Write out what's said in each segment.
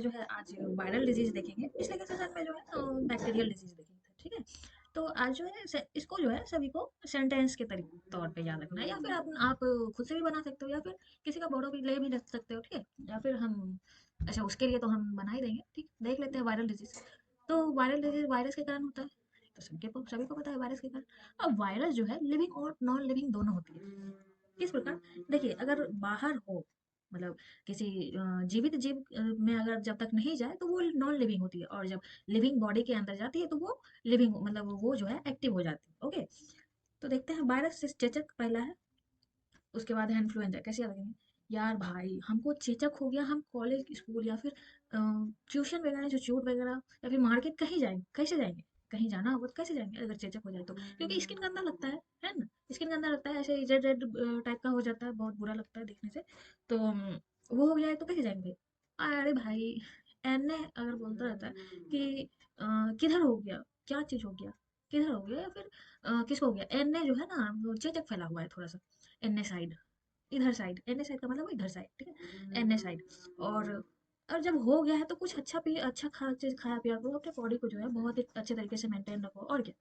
जो है आज वायरल डिजीज देखेंगे। पिछले के सेशन में जो है बैक्टीरियल डिजीज देखेंगे, ठीक है। तो आज जो है इसको जो है सभी को सेंटेंस के तौर पे याद रखना है, या फिर आप खुद से भी बना सकते हो, या फिर किसी का बॉडो भी ले भी रख सकते हो, ठीक है। या फिर हम अच्छा उसके लिए तो हम बना ही देंगे, ठीक। देख लेते हैं वायरल डिजीज। तो वायरल डिजीज वायरस के कारण होता है, तो सभी को पता है वायरस के कारण। अब वायरस जो है लिविंग और नॉन लिविंग दोनों होती है। किस प्रकार? देखिए, अगर बाहर हो, मतलब किसी जीवित जीव में अगर जब तक नहीं जाए तो वो नॉन लिविंग होती है, और जब लिविंग बॉडी के अंदर जाती है तो वो लिविंग, मतलब वो जो है एक्टिव हो जाती है। ओके, तो देखते हैं वायरस से चेचक पहला है, उसके बाद है इन्फ्लुएंजा। कैसे याद रखेंगे यार भाई? हमको चेचक हो गया, हम कॉलेज स्कूल या फिर ट्यूशन वगैरह, इंस्टीट्यूट वगैरह, या फिर मार्केट कहीं जाएंगे, कैसे जाएंगे? कहीं जाना होगा तो कैसे जाएंगे अगर चेचक हो जाए तो? क्योंकि स्किन गंदा लगता है ना। स्किन गंदा लगता है, ऐसे रेड रेड टाइप का हो जाता है, बहुत बुरा लगता है देखने से। तो वो हो गया है तो कैसे जाएंगे? अरे भाई, एने अगर बोलता रहता है कि किधर हो गया, क्या चीज हो गया, किधर हो गया, या फिर किसको हो गया, एने जो है ना वो चेचक फैला हुआ है थोड़ा सा, एने साइड, इधर साइड। एने साइड का मतलब इधर साइड, ठीक है, एने साइड। और जब हो गया है तो कुछ अच्छा चीज खाया पिया करो, अपने बॉडी को जो है बहुत ही अच्छे तरीके से मेंटेन रखो, और क्या।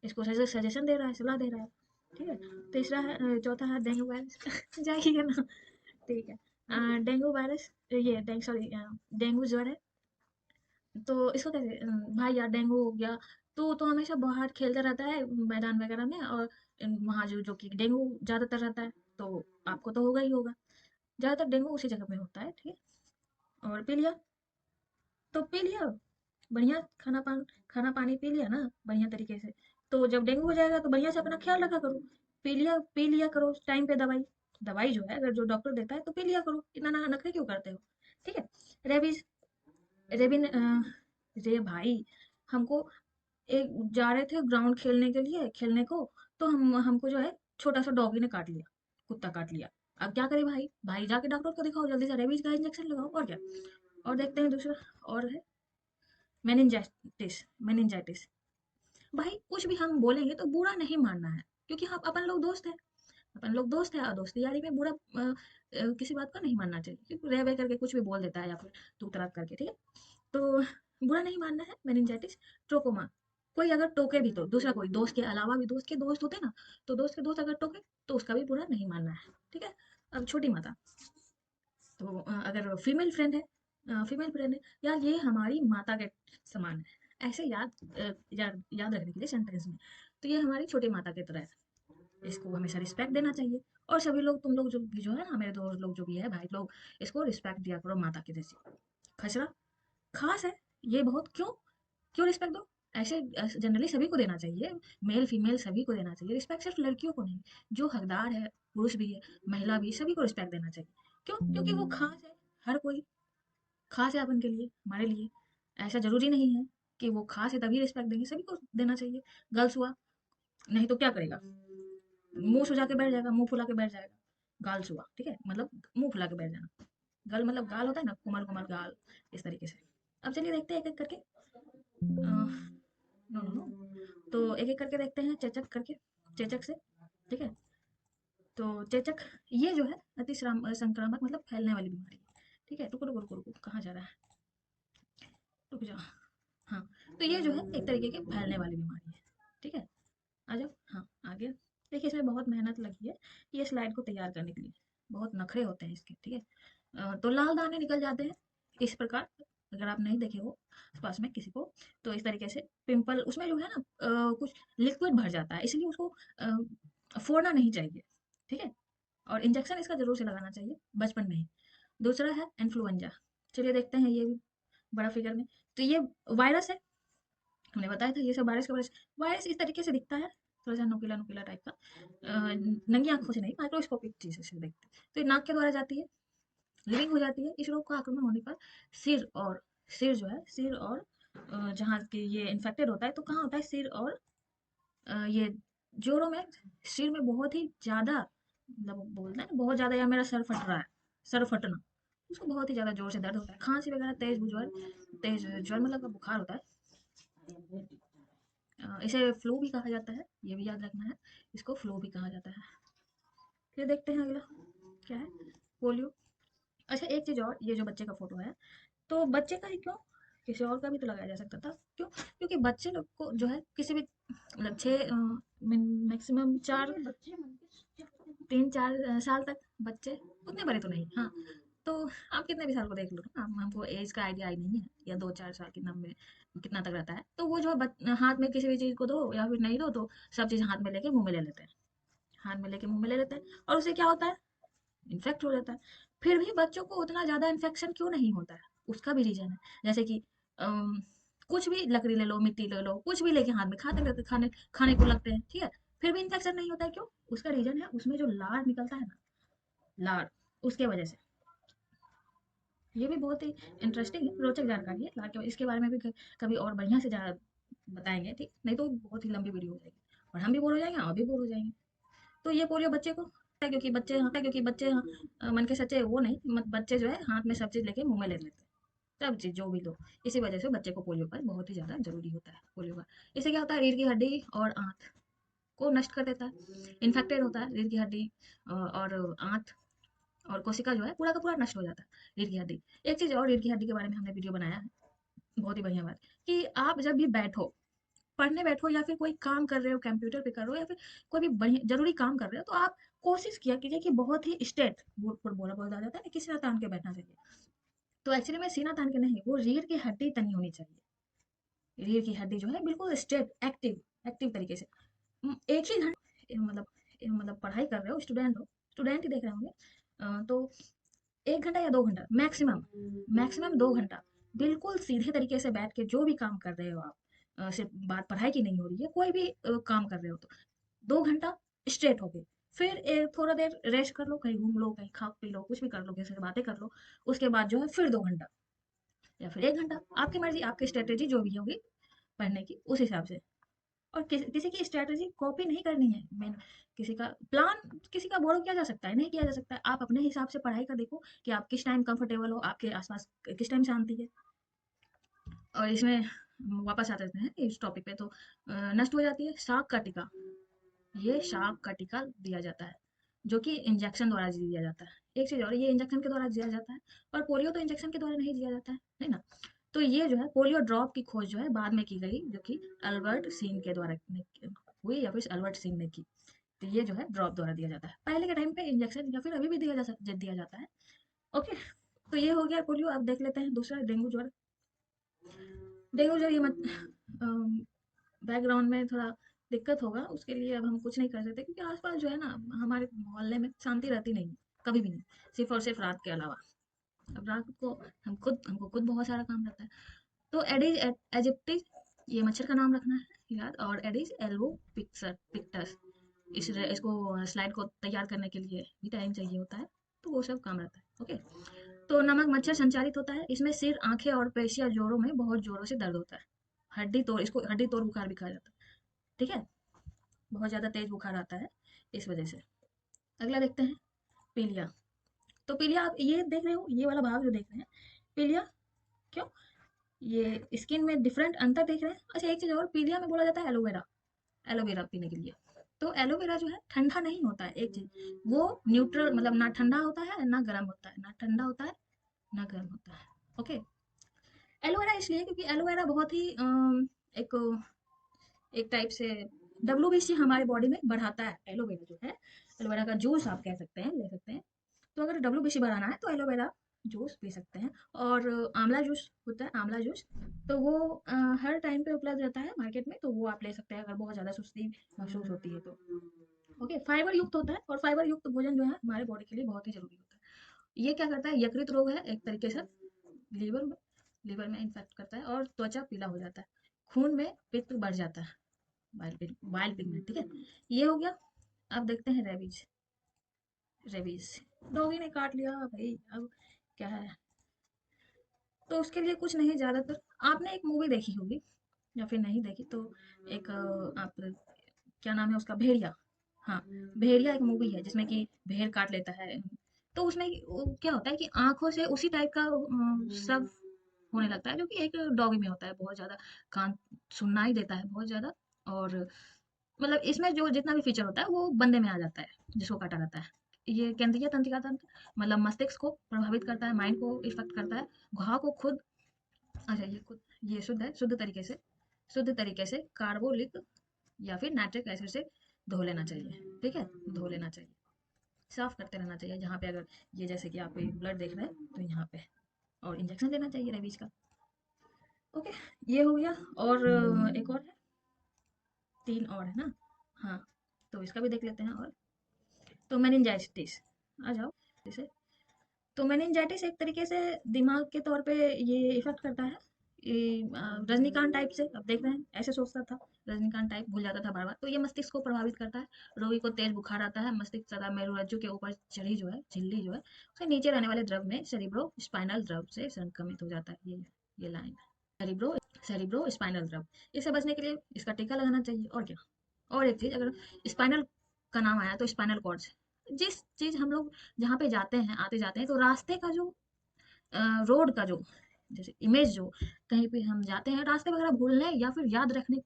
इसको सजेशन दे रहा है, सलाह दे रहा है, ठीक है। तीसरा है चौथा है डेंगू वायरस जाइए ना, ठीक है। डेंगू वायरस, ये सॉरी, डेंगू ज्वर है। तो इसको कैसे भाई यार डेंगू हो गया तो हमेशा बाहर खेलता रहता है मैदान वगैरह में, और वहाँ जो कि डेंगू ज्यादातर रहता है, तो आपको तो होगा ही होगा। ज्यादातर डेंगू उसी जगह पे होता है, ठीक है। और पी लिया तो पी लिया, बढ़िया खाना पानी पी लिया ना बढ़िया तरीके से, तो जब डेंगू हो जाएगा तो बढ़िया से अपना ख्याल रखा करो। पी लिया करो टाइम पे दवाई। दवाई जो है अगर जो डॉक्टर देता है तो पी लिया करो, इतना नखरे क्यों करते हो, ठीक है। रेबीज, रेबिन रे भाई, हमको एक जा रहे थे ग्राउंड खेलने के लिए, खेलने को, तो हमको जो है छोटा सा डॉगी ने काट लिया, कुत्ता काट लिया। अब क्या करे भाई? भाई जाके डॉक्टर को दिखाओ, जल्दी से रेबीज का इंजेक्शन लगाओ, और क्या। और देखते हैं दूसरा, और है मेनिंजाइटिस। मेनिंजाइटिस भाई, कुछ भी हम बोलेंगे तो बुरा नहीं मानना है, क्योंकि हम अपन लोग दोस्त हैं, अपन लोग दोस्त है, और दोस्ती यारी में बुरा किसी बात का नहीं मानना चाहिए, क्योंकि रह बह करके कुछ भी बोल देता है, या फिर तू तड़ाक करके, ठीक है। तो बुरा नहीं मानना है। मेनिंजाइटिस, ट्रोकोमा, कोई अगर टोके भी तो दूसरा, कोई दोस्त के अलावा भी दोस्त के दोस्त होते हैं ना, तो दोस्त के दोस्त अगर टोके तो उसका भी बुरा नहीं मानना है, ठीक है। अब छोटी माता, तो अगर फीमेल फ्रेंड है, यार ये हमारी माता के समान है, ऐसे याद रखने के लिए सेंटेंस में, तो ये हमारी छोटी माता की तरह है, इसको हमेशा रिस्पेक्ट देना चाहिए। और सभी लोग, तुम लोग जो है ना, मेरे दोस्त लोग जो भी है, भाई लोग, इसको रिस्पेक्ट दिया करो माता की जैसी। खसरा, खास है ये बहुत, क्यों? क्यों रिस्पेक्ट दो? ऐसे जनरली सभी को देना चाहिए, मेल फीमेल सभी को देना चाहिए रिस्पेक्ट, सिर्फ लड़कियों को नहीं। जो हकदार है, पुरुष भी है, महिला भी, सभी को रिस्पेक्ट देना चाहिए। क्यों? क्योंकि वो खास है, हर कोई खास है अपन के लिए, हमारे लिए। ऐसा जरूरी नहीं है कि वो खास है तभी रिस्पेक्ट देंगे, सभी को देना चाहिए। गर्ल्स हुआ, नहीं तो क्या करेगा? मुंह सुजा के बैठ जाएगा, मुंह फुला के बैठ जाएगा। गर्ल्स हुआ, ठीक है, मतलब मुंह फुला के बैठ जाना। गल मतलब गाल होता है ना, कोमल कोमल गाल, इस तरीके से। अब चलिए देखते हैं एक एक करके। नो नो नो, तो एक एक करके देखते हैं चेचक करके, चेचक से, ठीक है। तो चेचक, ये जो है अति संक्रामक, मतलब फैलने वाली बीमारी है, ठीक है। रुको रुको रुको रुको, कहाँ जा रहा है? रुक जाओ। हाँ, तो ये जो है एक तरीके की फैलने वाली बीमारी है, ठीक है। आ जाओ, हाँ आगे। देखिए, इसमें बहुत मेहनत लगी है ये स्लाइड को तैयार करने के लिए, बहुत नखरे होते हैं इसके, ठीक है। तो लाल दाने निकल जाते हैं इस प्रकार, अगर आप नहीं देखे हो पास में किसी को, तो इस तरीके से पिंपल, उसमें जो है ना कुछ लिक्विड भर जाता है, इसलिए उसको फोड़ना नहीं चाहिए, ठीक है। और इंजेक्शन इसका जरूर से लगाना चाहिए बचपन में ही। दूसरा है इन्फ्लुएंजा, चलिए देखते हैं ये भी बड़ा फिगर में। तो ये वायरस है, हमने बताया था ये सब वायरस का। वायरस वायरस इस तरीके से दिखता है, थोड़ा सा नुकीला नुकीला टाइप का, नंगी आंखों से नहीं, माइक्रोस्कोपिक चीज से देखते हैं। तो ये नाक के द्वारा जाती है, लिविंग हो जाती है। इस रोग का आक्रमण होने पर सिर और सिर जो है, सिर और जहाँ के ये इन्फेक्टेड होता है, तो कहाँ होता है? सिर और ये जोड़ों में, सिर में बहुत ही ज्यादा, मतलब बोलते हैं ना बहुत ज्यादा, या मेरा सर फट रहा है, सर फटना, उसको बहुत ही ज्यादा जोर से दर्द होता है, खांसी वगैरह, तेज ज्वर मतलब बुखार होता है। इसे फ्लू भी कहा जाता है, ये भी याद रखना है, इसको फ्लू भी कहा जाता है। फिर देखते हैं अगला क्या है, पोलियो। अच्छा एक चीज और, ये जो बच्चे का फोटो है, तो बच्चे का ही क्यों, किसी और का भी तो लगाया जा सकता था। क्यों? क्योंकि बच्चे लोग को जो है किसी भी मतलब 6 मैक्सिमम 4 3-4 साल तक बच्चे, उतने बड़े तो नहीं, हाँ। तो आप कितने भी साल को देख लो ना, हमको एज का आइडिया ही नहीं है, या 2-4 साल कितना में कितना तक रहता है, तो वो जो है हाथ में किसी भी चीज़ को दो या फिर नहीं दो तो सब चीज़ हाथ में लेके मुंह में ले लेते हैं, हाथ में लेके मुंह में ले लेते हैं, और उससे क्या होता है, इन्फेक्ट हो जाता है। फिर भी बच्चों को उतना ज़्यादा इन्फेक्शन क्यों नहीं होता है, उसका भी रीज़न है। जैसे कि अम, कुछ भी लकड़ी ले लो, मिट्टी ले लो, कुछ भी लेके हाथ में खाते रहते, खाने खाने को लगते हैं, ठीक है, फिर भी इन्फेक्शन नहीं होता है, क्यों? उसका रीज़न है उसमें जो लार निकलता है ना, लार, उसके वजह से। ये भी बहुत ही इंटरेस्टिंग है, रोचक जानकारी है लार के, इसके बारे में भी कभी और बढ़िया से बताएंगे, ठीक, नहीं तो बहुत ही लंबी वीडियो हो जाएगी और हम भी बोर हो जाएंगे, आप भी बोर हो जाएंगे। तो ये पोलियो बच्चे को क्योंकि बच्चे मन के सच्चे वो नहीं, बच्चे जो है हाथ में सब चीज़ लेके मुंह में ले लेते हैं, सब चीज़ जो भी लो, इसी वजह से बच्चे को पोलियो का बहुत ही ज़्यादा जरूरी होता है, पोलियो का। इससे क्या होता है, रीढ़ की हड्डी और आंत को नष्ट कर देता है, इन्फेक्टेड होता है रीढ़ की हड्डी और आंत और कोशिका जो है पूरा का पूरा नष्ट हो जाता है रीढ़ की हड्डी। एक चीज़ और रीढ़ की हड्डी के बारे में हमने वीडियो बनाया है, बहुत ही बढ़िया बात, कि आप जब भी बैठो, पढ़ने बैठो या फिर कोई काम कर रहे हो, कंप्यूटर पे कर रहे हो या फिर कोई भी बढ़िया जरूरी काम कर रहे हो, तो आप कोशिश किया कीजिए कि बहुत ही स्ट्रेट, बोला बोला जाता है ना कि सीना तान के बैठना चाहिए, तो एक्चुअली में सीना तान के नहीं, वो रीढ़ की हड्डी तनी होनी चाहिए, रीढ़ की हड्डी जो है बिल्कुल स्ट्रेट, एक्टिव एक्टिव तरीके से। एक ही घंटे मतलब पढ़ाई कर रहे हो, स्टूडेंट ही देख रहे होंगे, तो 1 घंटा या 2 घंटा मैक्सिमम, 2 घंटा बिल्कुल सीधे तरीके से बैठ के जो भी काम कर रहे हो आप, सिर्फ बात पढ़ाई की नहीं हो रही है, कोई भी काम कर रहे हो तो 2 घंटा स्ट्रेट हो गए। फिर थोड़ा देर रेस्ट कर लो, कहीं घूम लो, कहीं खा पी लो, कुछ भी कर लो, किसी से बातें कर लो, उसके बाद जो है फिर 2 घंटा या फिर 1 घंटा, आपकी मर्जी, आपकी स्ट्रेटेजी जो भी होगी पढ़ने की उस हिसाब से। और किसी की स्ट्रेटेजी कॉपी नहीं करनी है, मेन किसी का प्लान किसी का बोरो किया जा सकता है, नहीं किया जा सकता है, आप अपने हिसाब से पढ़ाई का देखो कि आप किस टाइम कंफर्टेबल हो, आपके आसपास किस टाइम शांति है। और इसमें वापस आते हैं इस टॉपिक पे, तो नष्ट हो जाती है शाक का टीका, ये शाक का टीका दिया जाता है, जो कि इंजेक्शन द्वारा दिया जाता है। एक चीज और, ये इंजेक्शन के द्वारा दिया जाता है, और पोलियो तो इंजेक्शन के द्वारा नहीं दिया जाता है ना। तो ये जो है पोलियो ड्रॉप की खोज जो है बाद में की गई, जो कि अल्बर्ट सीन के द्वारा हुई, या फिर अल्बर्ट सीन ने की। तो ये जो है ड्रॉप द्वारा दिया जाता है, पहले के टाइम पे इंजेक्शन, या फिर अभी भी दिया जाता है। ओके, तो ये हो गया पोलियो। अब देख लेते हैं दूसरा, डेंगू ज्वर। डेंगू ज्वर ये मत बैकग्राउंड में थोड़ा दिक्कत होगा, उसके लिए अब हम कुछ नहीं कर सकते, क्योंकि आसपास जो है ना हमारे मोहल्ले में शांति रहती नहीं, कभी भी नहीं, सिर्फ और सिर्फ रात के अलावा। अब रात को हमको खुद बहुत सारा काम रहता है। तो एडिज एजिप्टिस, ये मच्छर का नाम रखना है याद, और एडिस एल्बो पिक्टस, इसको स्लाइड को तैयार करने के लिए भी टाइम चाहिए होता है, तो वो सब काम रहता है। ओके, तो नमक मच्छर संचारित होता है, इसमें सिर, आंखें और पेशियां, जोड़ों में बहुत जोरों से दर्द होता है, हड्डी तोड़, इसको हड्डी तोड़ बुखार भी कहा जाता है, ठीक है, बहुत ज़्यादा तेज बुखार आता है इस वजह से। अगला देखते हैं, पीलिया। तो पीलिया, आप ये देख रहे हो, ये वाला भाग जो देख रहे हैं, पीलिया क्यों, ये स्किन में डिफरेंट अंतर देख रहे हैं। अच्छा, एक चीज़ और, पीलिया में बोला जाता है एलोवेरा, एलोवेरा पीने के लिए। तो एलोवेरा जो है ठंडा नहीं होता है, एक चीज, वो न्यूट्रल, मतलब ना ठंडा होता है ना गर्म होता है, ना ठंडा होता है ना गर्म होता है। ओके, एलोवेरा इसलिए क्योंकि एलोवेरा बहुत ही एक एक टाइप से WBC हमारे बॉडी में बढ़ाता है, एलोवेरा जो है, एलोवेरा का जूस आप कह सकते हैं, ले सकते हैं। तो अगर WBC बढ़ाना है तो एलोवेरा जूस पी सकते हैं। और आंवला जूस होता है, आंवला जूस, तो वो हर टाइम पे उपलब्ध रहता है मार्केट में, तो वो आप ले सकते हैं अगर बहुत ज़्यादा सुस्ती महसूस होती है तो। ओके, फाइबर युक्त होता है, और फाइबर युक्त भोजन जो है हमारे बॉडी के लिए बहुत ही जरूरी होता है। ये क्या करता है, यकृत रोग है एक तरीके से, लीवर में लीवर में इन्फेक्ट करता है, और त्वचा पीला हो जाता है, खून में पित्त बढ़ जाता है, बाइल पिगमेंट, ठीक है, ये हो गया। अब देखते हैं रेबीज। रेबीज, डॉगी ने काट लिया भाई, अब क्या है, तो उसके लिए कुछ नहीं, ज्यादातर आपने एक मूवी देखी होगी, या फिर नहीं देखी तो, एक आप, क्या नाम है उसका, भेड़िया। हाँ, भेड़िया एक मूवी है जिसमें कि भेड़ काट लेता है, तो उसमें क्या होता है कि आंखों से उसी टाइप का सब होने लगता है, जो कि एक डॉगी में होता है, बहुत ज्यादा कान सुननाई देता है बहुत ज्यादा, और मतलब इसमें जो जितना भी फीचर होता है वो बंदे में आ जाता है जिसको काटा रहता है। ये केंद्रीय तंत्रिका तंत्र मतलब मस्तिष्क को प्रभावित करता है, माइंड को इफेक्ट करता है, घाव को खुद, अच्छा ये खुद, ये शुद्ध है, शुद्ध तरीके से कार्बोलिक या फिर नाइट्रिक एसिड से धो लेना चाहिए, ठीक है, धो लेना चाहिए, साफ करते रहना चाहिए। जहाँ पे अगर ये जैसे कि आप ब्लड देख रहे हैं तो यहाँ पे, और इंजेक्शन लेना चाहिए रेबीज का। ओके, ये हो गया। और एक और है, 3 और है ना, हाँ, तो इसका भी देख लेते हैं। और तो मेनिंजाइटिस, आ जाओ जैसे, तो मेनिंजाइटिस एक तरीके से दिमाग के तौर पे ये इफेक्ट करता है। रजनीकांत टाइप से, अब देख रहे हैं, ऐसे सोचता था, रजनीकांत टाइप भूल जाता था बार बार। तो ये मस्तिष्क को प्रभावित करता है, रोगी को तेज बुखार आता है, मस्तिष्क तथा मेरुरज्जु के ऊपर चढ़ी जो है झिल्ली जो है उसके नीचे रहने वाले द्रव में सेरिब्रो स्पाइनल द्रव से संक्रमित हो जाता है। ये लाइन, सेरिब्रो सेरिब्रो स्पाइनल द्रव, इससे बचने के लिए इसका टीका लगाना चाहिए। और क्या, और एक चीज, अगर स्पाइनल का नाम आया तो स्पाइनल कॉर्ड से, जिस चीज हम लोग जहाँ पे जाते हैं आते जाते हैं, तो रास्ते का जो रोड का जो जैसे इमेज जो, कहीं पे हम जाते हैं रास्ते वगैरह भूलने या फिर याद रखने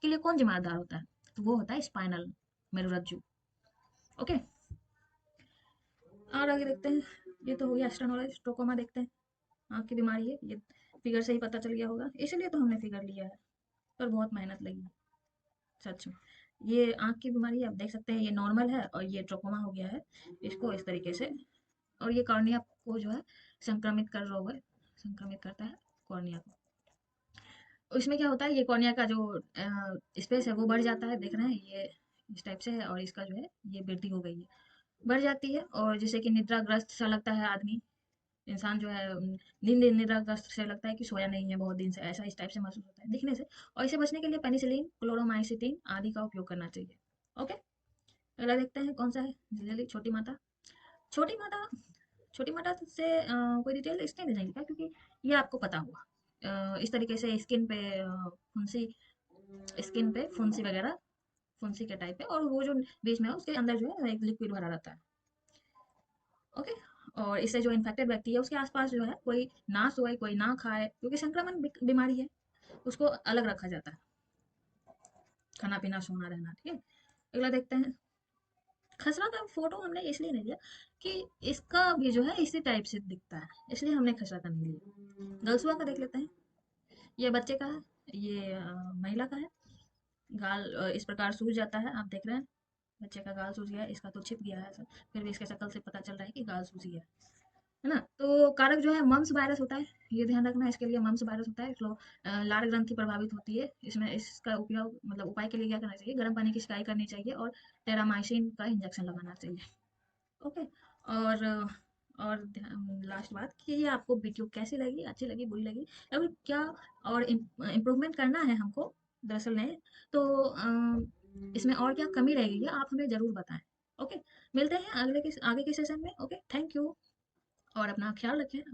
के लिए कौन जिम्मेदार होता है, तो वो होता है स्पाइनल, मेरुरज्जु। ओके, और आगे देखते हैं। ये तो हो गया स्टेनोलाइज, ट्रोकोमा देखते हैं, आँख की बीमारी है ये, फिगर से ही पता चल गया होगा, इसलिए तो हमने फिगर लिया है, पर बहुत मेहनत लगी सच में। ये आँख की बीमारी है, आप देख सकते हैं, ये नॉर्मल है और ये ट्रोकोमा हो गया है इसको इस तरीके से। और ये कॉर्निया को जो है संक्रमित कर रोग है, संक्रमित करता है कॉर्निया को। इसमें क्या होता है, ये कॉर्निया का जो स्पेस है वो बढ़ जाता है, देख रहे हैं ये इस टाइप से है, और इसका जो है ये वृद्धि हो गई है, बढ़ जाती है, और जैसे कि निद्राग्रस्त सा लगता है आदमी, इंसान जो है नींद निद्राग्रस्त से लगता है कि सोया नहीं है बहुत दिन से, ऐसा इस टाइप से महसूस होता है दिखने से। और इसे बचने के लिए पेनिसिलिन, क्लोरोमाइसिटिन आदि का उपयोग करना चाहिए। ओके, अगला देखते हैं कौन सा है, जल्दी, छोटी माता। छोटी माता, छोटी माता से कोई डिटेल इसलिए नहीं देंगे क्योंकि ये आपको पता होगा। इस तरीके से स्किन पे फुंसी, स्किन पे फुंसी वगैरह, फुंसी के टाइप है, और वो जो बीच में है उसके अंदर जो है एक लिक्विड भरा रहता है। ओके, और इससे जो इन्फेक्टेड व्यक्ति है उसके आसपास जो है कोई ना सोए, कोई ना खाए, क्योंकि संक्रमण बीमारी है, उसको अलग रखा जाता है, खाना पीना सोना रहना, ठीक है। अगला देखते हैं, खसरा का फोटो हमने इसलिए नहीं लिया कि इसका भी जो है इसी टाइप से दिखता है, इसलिए हमने खसरा का नहीं लिया। गलसुआ का देख लेते हैं, ये बच्चे का है, ये महिला का है। गाल इस प्रकार सूज जाता है, आप देख रहे हैं, बच्चे का गाल सूज गया है, इसका तो छिप गया है सब, फिर भी इसके शक्ल से पता चल रहा है कि गाल सूज गया है ना। तो कारक जो है मम्स वायरस होता है, ये ध्यान रखना है, इसके लिए मम्स वायरस होता है, तो लार ग्रंथि प्रभावित होती है, इसमें इसका उपयोग मतलब उपाय के लिए क्या करना चाहिए, गर्म पानी की सिकाई करनी चाहिए और टेरामाइसिन का इंजेक्शन लगाना चाहिए। ओके, और लास्ट बात कि ये आपको वीडियो कैसी लगी, अच्छी लगी, बुरी लगी, या फिर क्या और इम्प्रूवमेंट करना है हमको दरअसल नहीं, तो इसमें और क्या कमी रह गई है आप हमें ज़रूर बताएं। ओके, मिलते हैं अगले के आगे के सेशन में। ओके, थैंक यू, और अपना ख्याल रखें।